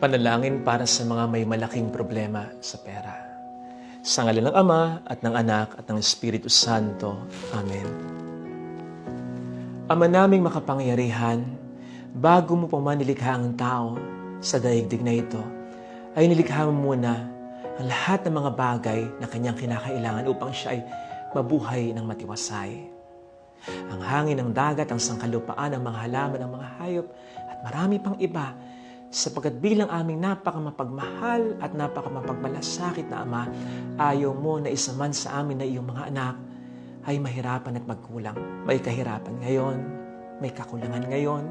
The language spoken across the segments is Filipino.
Panalangin para sa mga may malaking problema sa pera. Sa ngalan ng Ama at ng Anak at ng Espiritu Santo. Amen. Ama naming makapangyarihan, bago mo pa man nilikha ang tao sa daigdig na ito, ay nilikha mo muna ang lahat ng mga bagay na kanyang kinakailangan upang siya ay mabuhay ng matiwasay. Ang hangin ng dagat, ang sangkalupaan, ang mga halaman, ang mga hayop, at marami pang iba, sapagkat bilang aming napakamapagmahal at napakamapagmalasakit na Ama, ayaw mo na isa man sa amin na iyong mga anak ay mahirapan at magkulang. May kahirapan ngayon, may kakulangan ngayon,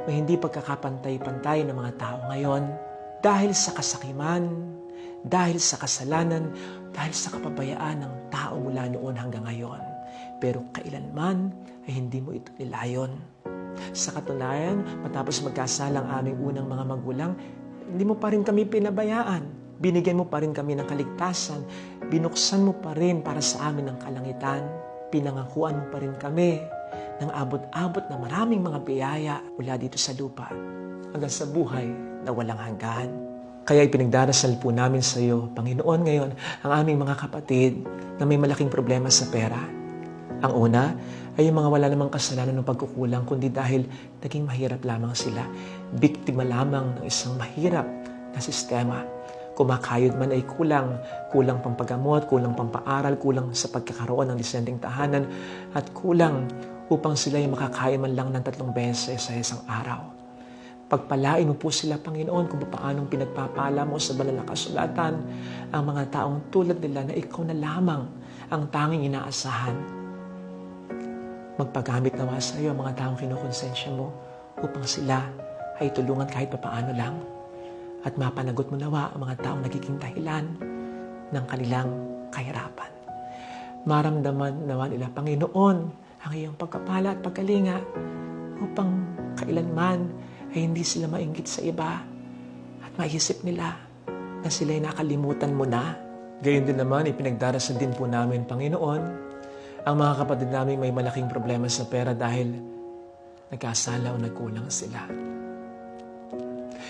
may hindi pagkakapantay-pantay ng mga tao ngayon dahil sa kasakiman, dahil sa kasalanan, dahil sa kapabayaan ng tao mula noon hanggang ngayon. Pero kailanman ay hindi mo ito nilayon. Sa katunayan, matapos magkasala ang aming unang mga magulang, hindi mo pa rin kami pinabayaan. Binigyan mo pa rin kami ng kaligtasan. Binuksan mo pa rin para sa amin ang kalangitan. Pinangakuan mo pa rin kami ng abot-abot na maraming mga biyaya mula dito sa lupa hanggang sa buhay na walang hanggan. Kaya ipinagdarasal po namin sa iyo, Panginoon, ngayon ang aming mga kapatid na may malaking problema sa pera. Ang una ay yung mga wala namang kasalanan ng pagkukulang, kundi dahil naging mahirap lamang sila. Biktima lamang ng isang mahirap na sistema. Kumakayod man ay kulang pampagamot, kulang pampaaral, kulang sa pagkakaroon ng disenteng tahanan, at kulang upang sila ay makakain man lang ng 3 beses sa isang araw. Pagpalain mo po sila, Panginoon, kung paanong pinagpapala mo sa banal na kasulatan ang mga taong tulad nila na ikaw na lamang ang tanging inaasahan. Magpagamit nawa sa iyo ang mga taong kinukonsensya mo upang sila ay tulungan kahit papaano lang. At mapanagot mo nawa ang mga taong nagiging dahilan ng kanilang kahirapan. Maramdaman nawa nila, Panginoon, ang iyong pagkapala at pagkalinga upang kailanman ay hindi sila mainggit sa iba at maisip nila na sila'y nakalimutan mo na. Gayon din naman, ipinagdarasal din po namin, Panginoon, ang mga kapatid namin may malaking problema sa pera dahil nagkasala o nagkulang sila.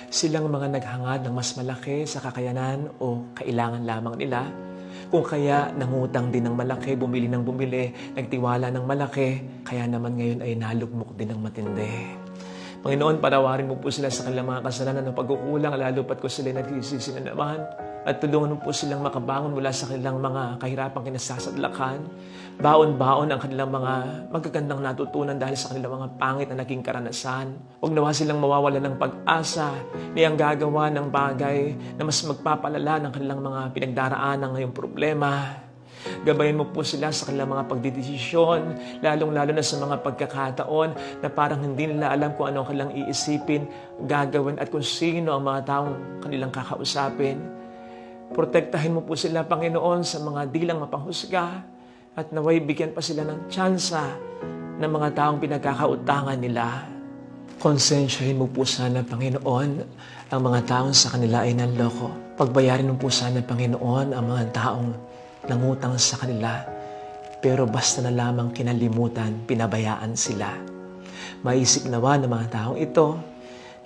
Silang mga naghangad ng mas malaki sa kakayanan o kailangan lamang nila. Kung kaya nangutang din ng malaki, bumili ng bumili, nagtiwala ng malaki, kaya naman ngayon ay nalugmok din ng matindi. Panginoon, patawarin mo po sila sa kanilang mga kasalanan ng pagkukulang, lalo pat kung sila nagsisisi na naman. At tulungan mo po silang makabangon mula sa kanilang mga kahirapang kinasasadlakan. Baon-baon ang kanilang mga magagandang natutunan dahil sa kanilang mga pangit na naging karanasan. Huwag nawa silang mawawala ng pag-asa niyang gagawa ng bagay na mas magpapalala ng kanilang mga pinagdaraan ng ngayong problema. Gabayan mo po sila sa kanilang mga pagdidesisyon, lalong-lalo na sa mga pagkakataon na parang hindi nila alam kung ano ang kanilang iisipin, gagawin at kung sino ang mga taong kanilang kakausapin. Protektahin mo po sila, Panginoon, sa mga dilang mapanghusga at naway bigyan pa sila ng tsansa ng mga taong pinagkakautangan nila. Konsensyahin mo po sana, Panginoon, ang mga taong sa kanila ay nanloko. Pagbayarin mo po sana, Panginoon, ang mga taong nangutang sa kanila, pero basta na lamang kinalimutan, pinabayaan sila. Maisip nawa ng mga taong ito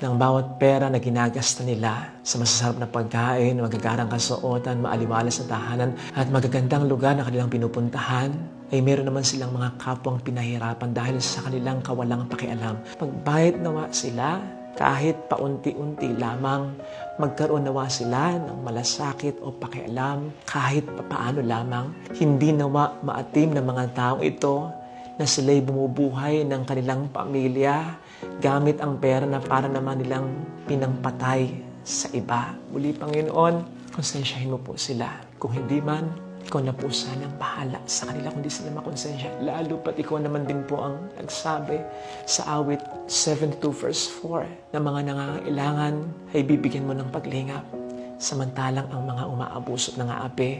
ng bawat pera na ginagasta nila sa masasarap na pagkain, magagarang kasuotan, maaliwalas na tahanan at magagandang lugar na kanilang pinupuntahan, ay meron naman silang mga kapwang pinahirapan dahil sa kanilang kawalang pakialam. Magbayad nawa sila kahit paunti-unti lamang, magkaroon nawa sila ng malasakit o pakialam kahit papaano lamang. Hindi nawa maatim ng mga taong ito na sila'y bumubuhay ng kanilang pamilya gamit ang pera na para naman nilang pinangpatay sa iba. Muli, Panginoon, konsensyahin mo po sila. Kung hindi man, ikaw na po sanang bahala sa kanila kung di sila makonsensya. Lalo pat ikaw naman din po ang nagsabi sa awit 72 verse 4 na mga nangangailangan ay bibigyan mo ng paglingap. Samantalang ang mga umaabuso ng aapi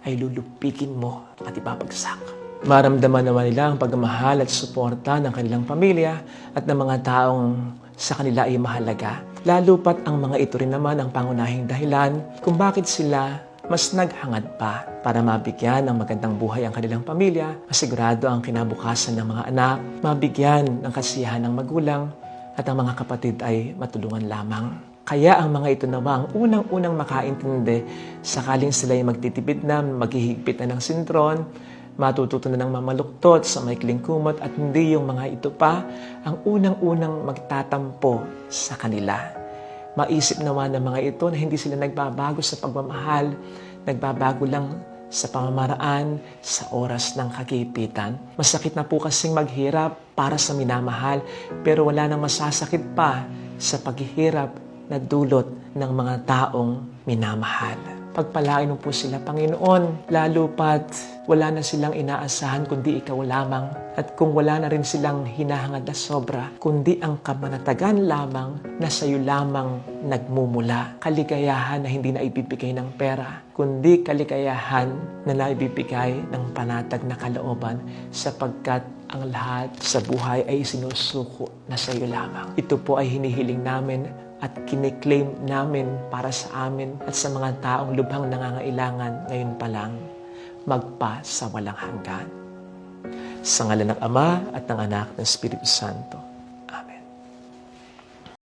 ay lulupigin mo at ibabagsak. Maramdaman naman nila ang pagmamahal at suporta ng kanilang pamilya at ng mga taong sa kanila ay mahalaga. Lalo pat ang mga ito rin naman ang pangunahing dahilan kung bakit sila mas naghangad pa para mabigyan ng magandang buhay ang kanilang pamilya, masigurado ang kinabukasan ng mga anak, mabigyan ng kasiyahan ng magulang, at ang mga kapatid ay matulungan lamang. Kaya ang mga ito naman ang unang-unang makaintindi sakaling sila'y magtitipid na, maghihigpit na ng sintron, matututo na ng mamaluktot sa maikling kumot at hindi yung mga ito pa ang unang-unang magtatampo sa kanila. Maisip naman ng mga ito na hindi sila nagbabago sa pagmamahal, nagbabago lang sa pamamaraan sa oras ng kagipitan. Masakit na po kasing maghirap para sa minamahal, pero wala nang masasakit pa sa paghihirap na dulot ng mga taong minamahal. Pagpalain mo po sila, Panginoon, lalo pat wala na silang inaasahan kundi ikaw lamang. At kung wala na rin silang hinahangad na sobra, kundi ang kamanatagan lamang na sa iyo lamang nagmumula. Kaligayahan na hindi na ibibigay ng pera, kundi kaligayahan na naibibigay ng panatag na kalooban sapagkat ang lahat sa buhay ay sinusuko na sa iyo lamang. Ito po ay hinihiling namin at kiniklaim namin para sa amin at sa mga taong lubhang nangangailangan ngayon pa lang magpa sa walang hanggan. Sa ngalan ng Ama at ng Anak ng Espiritu Santo.